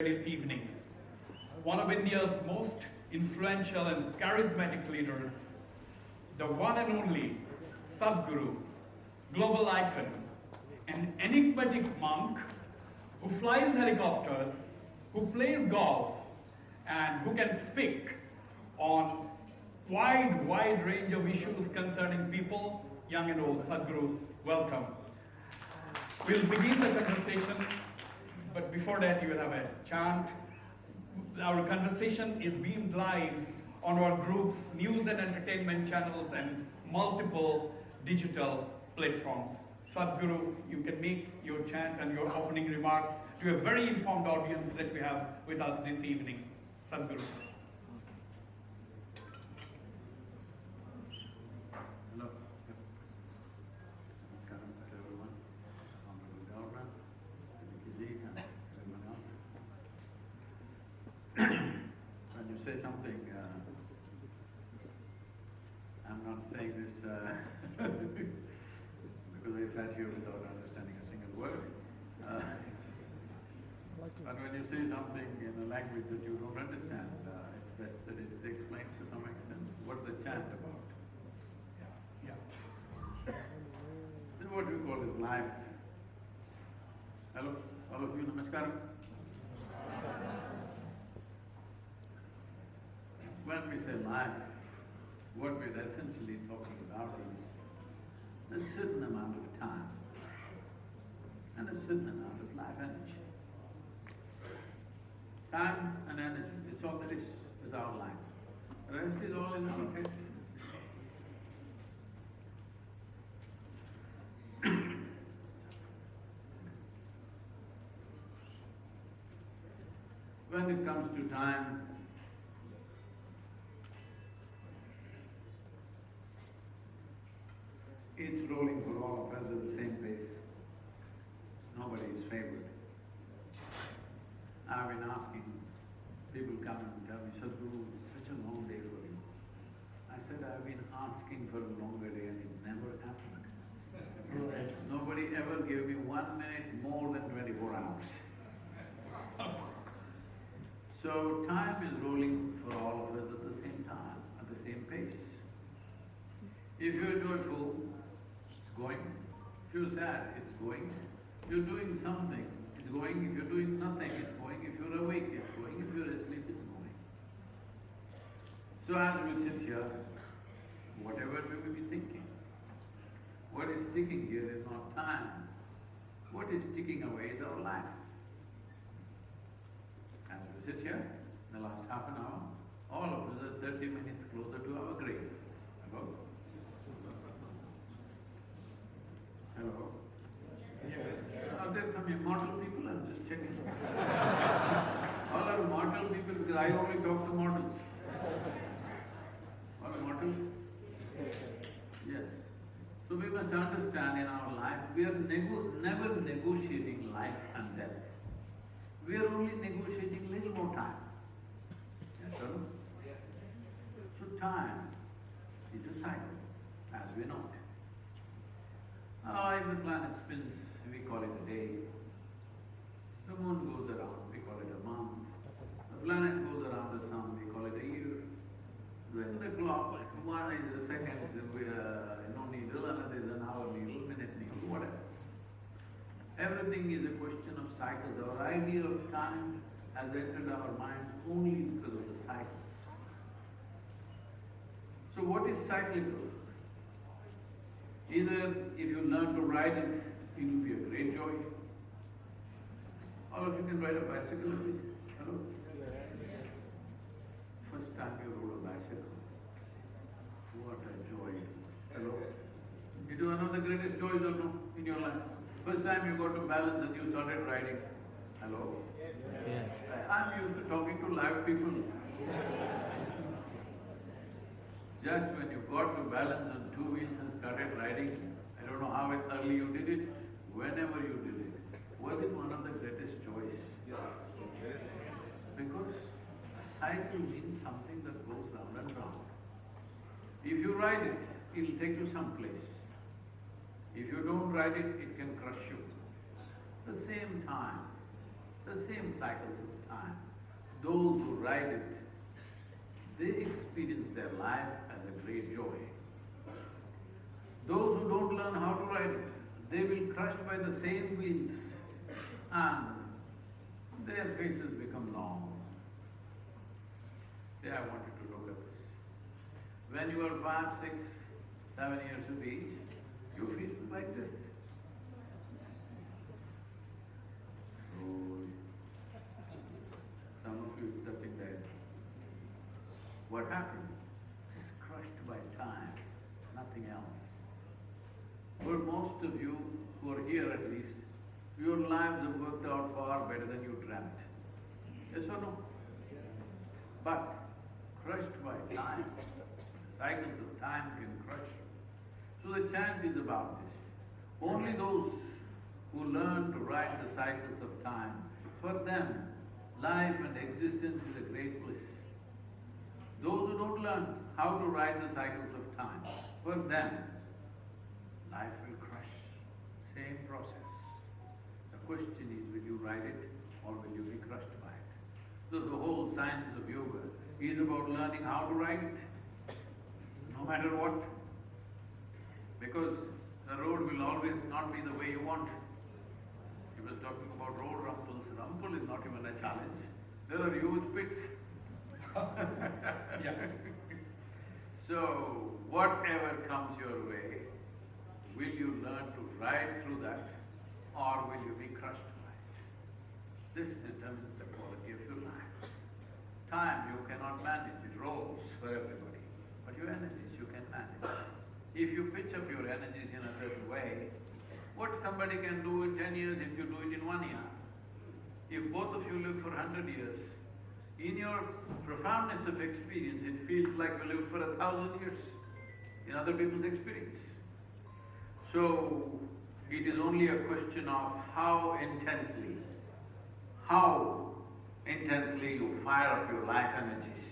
this evening. One of India's most influential and charismatic leaders, the one and only Sadhguru, global icon, an enigmatic monk who flies helicopters, who plays golf, and who can speak on wide range of issues concerning people, young and old. Sadhguru, welcome. We'll begin the conversation, but before that you will have a chant. Our conversation is beamed live on our group's news and entertainment channels and multiple digital platforms. Sadhguru, you can make your chant and your opening remarks to a very informed audience that we have with us this evening. Sadhguru. Hello. Namaskaram to everyone, Honorable Governor, Nikki and everyone else. When you say something, I'm not saying this because I sat here without understanding a single word. But when you say something in a language that you don't understand, it's best that it's explained to some extent. What's the chant about? Yeah. This is what we call is life. Hello, all of you, namaskaram. When we say life, what we're essentially talking about is a certain amount of time and a certain amount of life energy. Time and energy is all there is with our life. The rest is all in our heads. When it comes to time, it's rolling for all of us at the same pace. Nobody is favored. I've been asking, people come and tell me, Sadhguru, it's such a long day for you. I said, I've been asking for a longer day and it never happened. Nobody ever gave me 1 minute more than 24 hours. So time is rolling for all of us at the same time, at the same pace. If you're joyful, it's going. If you're sad, it's going. If you're doing something, it's going. If you're doing nothing, it's going. If you're awake, it's going. If you're asleep, it's going. So as we sit here, whatever we will be thinking, what is ticking here is not time. What is ticking away is our life. As we sit here, in the last half an hour, all of us are 30 minutes closer to our grave. Hello? Hello? Yes. Are there some immortal people? I'm just checking. All are mortal people because I only talk to mortals. All are mortal? Yes. So we must understand in our life, we are never negotiating life and death. We are only negotiating little more time. Yes or no? So time is a cycle, as we know it. If the planet spins, we call it a day. The moon goes around, we call it a month. The planet goes around the sun, we call it a year. When the clock, one is a second, needle, another is an hour needle, minute needle, whatever. Everything is a question of cycles. Our idea of time has entered our minds only because of the cycles. So what is cyclical? Either if you learn to ride it, it will be a great joy. All of you can ride a bicycle, please. Hello? First time you rode a bicycle, what a joy. Hello? It was one of the greatest joys or no in your life. First time you got to balance and you started riding. Hello? Yes. I'm used to talking to live people. Just when you got to balance on 2 wheels and started riding, I don't know how early you did it, whenever you did it, was it one of the greatest joys? Because a cycle means something that goes round and round. If you ride it, it'll take you someplace. If you don't ride it, it can crush you. At the same time, the same cycles of time. Those who ride it, they experience their life as a great joy. Those who don't learn how to ride it, they will be crushed by the same winds and their faces become long. Yeah, I want you to look at this. When you are 5, 6, 7 years of age, your face was like this. Oh, some of you touching that. What happened? Just crushed by time, nothing else. For most of you who are here at least, your lives have worked out far better than you dreamt. Yes or no? But crushed by time, the cycles of time can crush you. So the chant is about this. Only those who learn to ride the cycles of time, for them, life and existence is a great bliss. Those who don't learn how to ride the cycles of time, for them, life will crush. Same process. The question is, will you ride it or will you be crushed by it? So the whole science of yoga is about learning how to ride it, no matter what. Because the road will always not be the way you want. He was talking about road rumples. Rumple is not even a challenge. There are huge pits. Yeah. So, whatever comes your way, will you learn to ride through that or will you be crushed by it? This determines the quality of your life. Time you cannot manage, it rolls for everybody. But your energies you can manage. If you pitch up your energies in a certain way, what somebody can do in 10 years if you do it in 1 year? If both of you live for 100 years, in your profoundness of experience, it feels like you lived for 1,000 years in other people's experience. So, it is only a question of how intensely you fire up your life energies.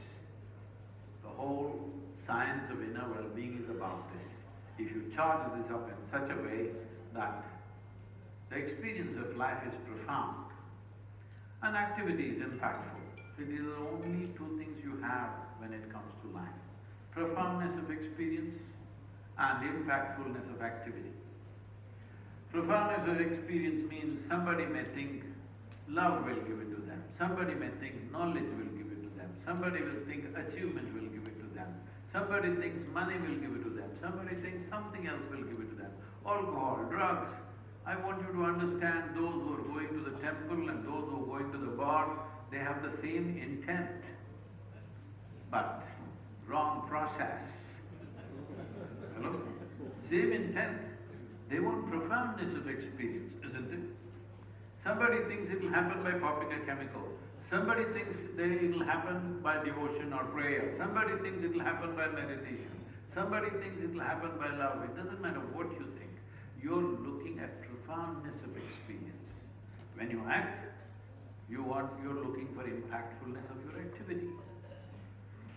The whole science of inner well-being is about this. If you charge this up in such a way that the experience of life is profound and activity is impactful, it is the only two things you have when it comes to life. Profoundness of experience and impactfulness of activity. Profoundness of experience means somebody may think love will give it to them, somebody may think knowledge will give it to them, somebody will think achievement will give it to them, somebody thinks money will give it to them, somebody thinks something else will give it to them. Alcohol, drugs. I want you to understand those who are going to the temple and those who are going to the bar, they have the same intent, but wrong process. Hello? Same intent. They want profoundness of experience, isn't it? Somebody thinks it will happen by popping a chemical. Somebody thinks it will happen by devotion or prayer. Somebody thinks it will happen by meditation. Somebody thinks it will happen by love. It doesn't matter what you think. You're looking at profoundness of experience. When you act, you're looking for impactfulness of your activity.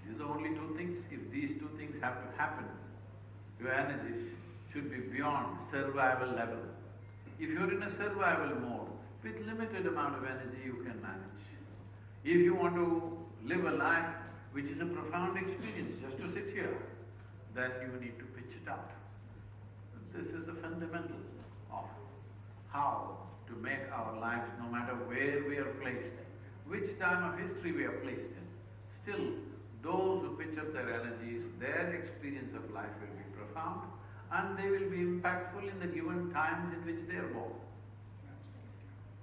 These are the only two things. If these two things have to happen, your energies should be beyond survival level. If you're in a survival mode, with limited amount of energy you can manage. If you want to live a life which is a profound experience, just to sit here, then you need to pitch it up. This is the fundamental of how to make our lives, no matter where we are placed, which time of history we are placed in. Still, those who pitch up their energies, their experience of life will be profound and they will be impactful in the given times in which they are born.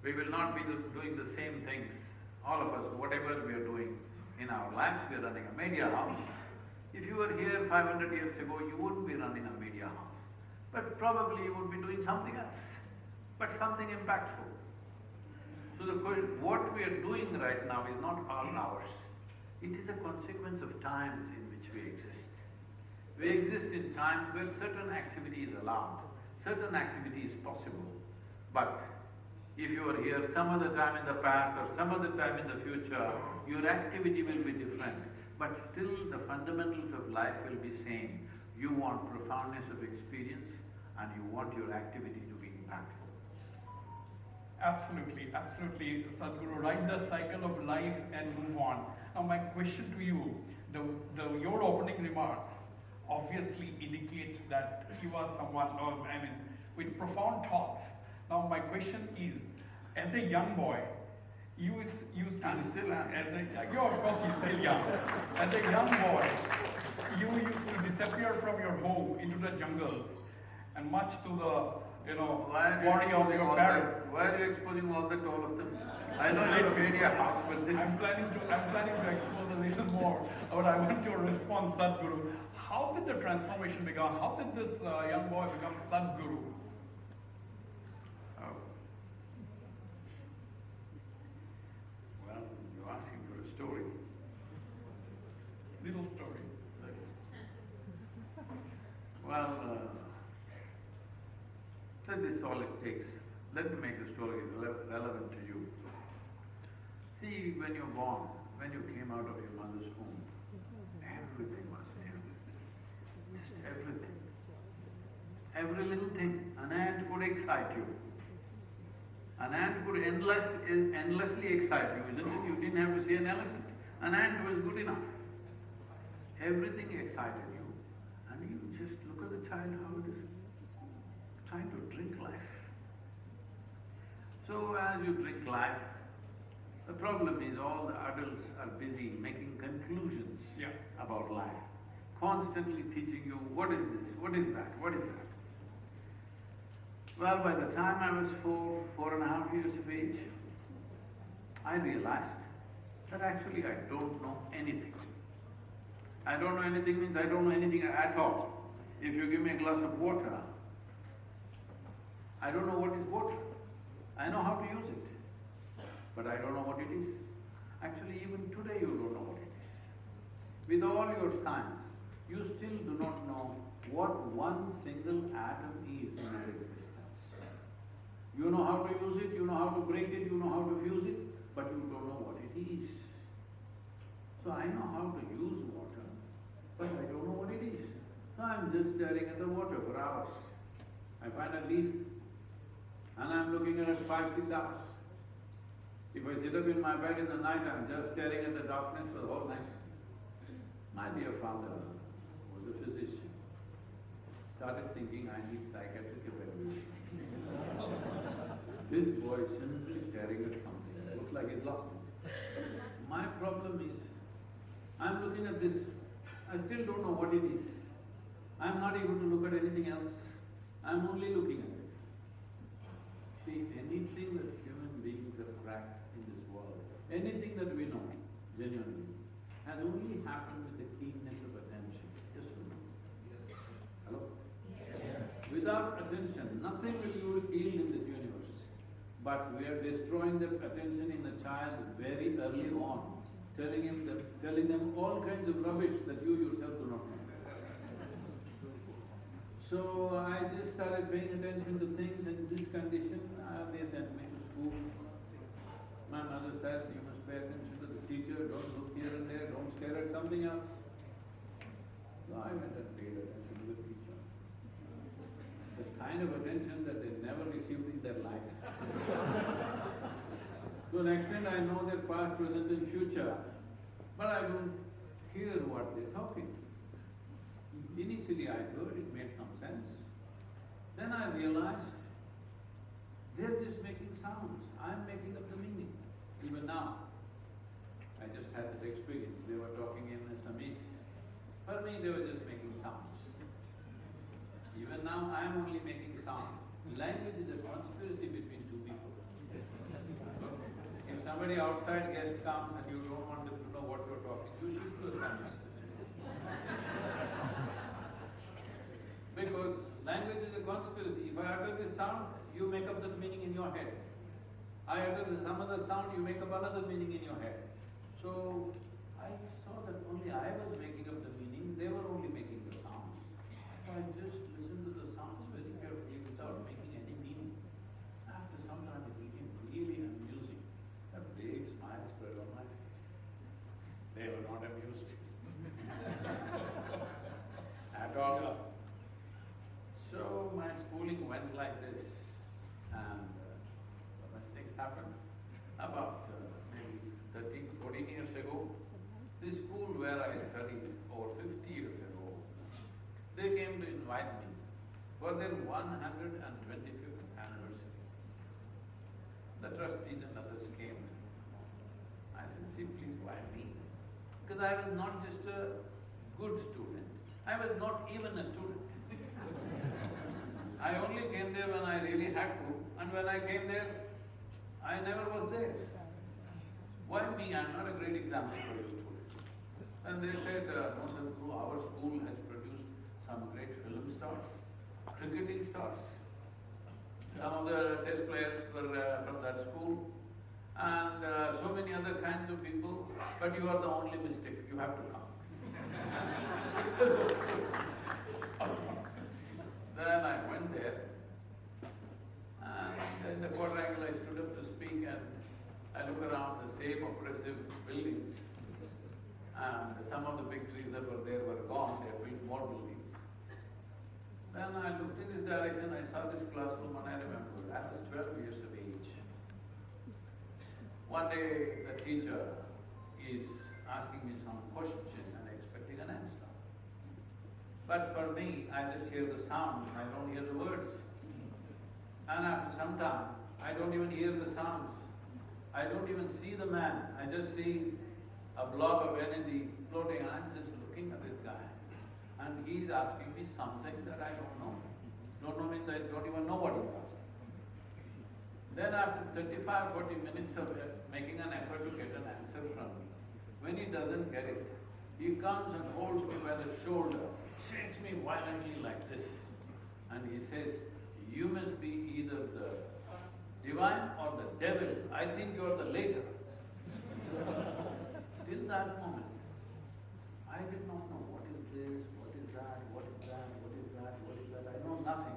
We will not be doing the same things, all of us, whatever we are doing in our lives. We are running a media house. If you were here 500 years ago, you wouldn't be running a media house. But probably you would be doing something else, but something impactful. So what we are doing right now is not all ours. It is a consequence of times in which we exist. We exist in times where certain activity is allowed, certain activity is possible. But if you are here some other time in the past or some other time in the future, your activity will be different. But still the fundamentals of life will be same. You want profoundness of experience and you want your activity to be impactful. Absolutely, absolutely, Sadhguru. Ride the cycle of life and move on. Now, my question to you: your opening remarks obviously indicate that you are someone, with profound thoughts. Now, my question is: as a young boy, you used to Still am. as a you of course you're still young. As a young boy, you used to disappear from your home into the jungles, and much to the Why are you worry of exposing your all parents. that? Why are you exposing all that to all of them? I know you have made a house, but this… I'm planning to expose a little more, but I want your response, Sadhguru. How did the transformation begin? How did this young boy become Sadhguru? Oh. Well, you're asking for a story. Little story. Well, this is all it takes. Let me make the story relevant to you. See, when you're born, when you came out of your mother's womb, everything was new. Just everything. Every little thing. An ant could excite you. An ant could endlessly excite you, isn't it? You didn't have to see an elephant. An ant was good enough. Everything excited you, and you just look at the child how it is trying to drink life. So as you drink life, the problem is all the adults are busy making conclusions about life, constantly teaching you what is this, what is that, what is that. Well, by the time I was 4.5 years of age, I realized that actually I don't know anything. I don't know anything means I don't know anything at all. If you give me a glass of water, I don't know what is water. I know how to use it, but I don't know what it is. Actually, even today you don't know what it is. With all your science, you still do not know what one single atom is in this existence. You know how to use it, you know how to break it, you know how to fuse it, but you don't know what it is. So I know how to use water, but I don't know what it is. So I'm just staring at the water for hours. I find a leaf, and I'm looking at it 5–6 hours. If I sit up in my bed in the night, I'm just staring at the darkness for the whole night. My dear father was a physician. Started thinking, I need psychiatric evaluation. This boy is simply staring at something, looks like he's lost it. My problem is, I'm looking at this, I still don't know what it is. I'm not able to look at anything else. I'm only looking at it. See, anything that human beings have cracked in this world, anything that we know, genuinely, has only happened with the keenness of attention. Just remember. Hello? Yes. Without attention, nothing will yield in this universe. But we are destroying that attention in the child very early on, telling them all kinds of rubbish that you yourself do not know. So I just started paying attention to things in this condition. They sent me to school. My mother said, you must pay attention to the teacher, don't look here and there, don't stare at something else. So I went and paid attention to the teacher. The kind of attention that they never received in their life. To an extent I know their past, present and future, but I don't hear what they're talking. Initially I heard, it made some sense. Then I realized they're just making sounds, I'm making up the meaning. Even now, I just had that experience, they were talking in Assamese. For me, they were just making sounds. Even now, I'm only making sounds. Language is a conspiracy between two people. If somebody outside guest comes and you don't want them to know what you're talking, you shift to Assamese. Because language is a conspiracy. If I utter this sound, you make up that meaning in your head. I utter some other sound, you make up another meaning in your head. So, I saw that only I was making up the meaning, they were only making the sounds. I just listened to the sounds very carefully without making any meaning. After some time it became really amusing. A big smile spread on my face. They were not amused at all. So my schooling went like this, and I studied over 50 years ago, they came to invite me for their 125th anniversary. The trustees and others came. I said, see, please, why me? Because I was not just a good student, I was not even a student. I only came there when I really had to, and when I came there, I never was there. Why me? I'm not a great example for you students. And they said, no, Sadhguru, our school has produced some great film stars, cricketing stars. Some of the test players were from that school, and so many other kinds of people, but you are the only mystic, you have to come. Then I went there, and in the quadrangle I stood up to speak, and I look around the same oppressive buildings, and some of the big trees that were there were gone, they had built more buildings. Then I looked in this direction, I saw this classroom, and I remembered, I was 12 years of age. One day the teacher is asking me some question and expecting an answer. But for me, I just hear the sound, I don't hear the words. And after some time, I don't even hear the sounds. I don't even see the man, I just see a blob of energy floating, and I'm just looking at this guy. And he's asking me something that I don't know. Don't know means I don't even know what he's asking. Then after 35–40 minutes of making an effort to get an answer from me, when he doesn't get it, he comes and holds me by the shoulder, shakes me violently like this, and he says, you must be either the divine or the devil, I think you're the later. Till that moment, I did not know what is this, what is that, what is that, what is that, what is that, I know nothing.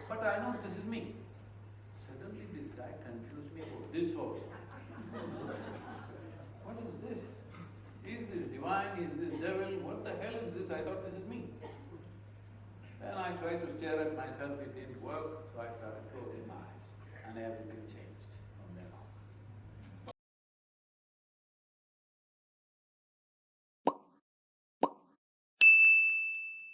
But I know this is me. Suddenly this guy confused me about this also. What is this? Is this divine, is this devil, what the hell is this? I thought this is me. Then I tried to stare at myself, it didn't work, so I started closing my eyes, and everything changed.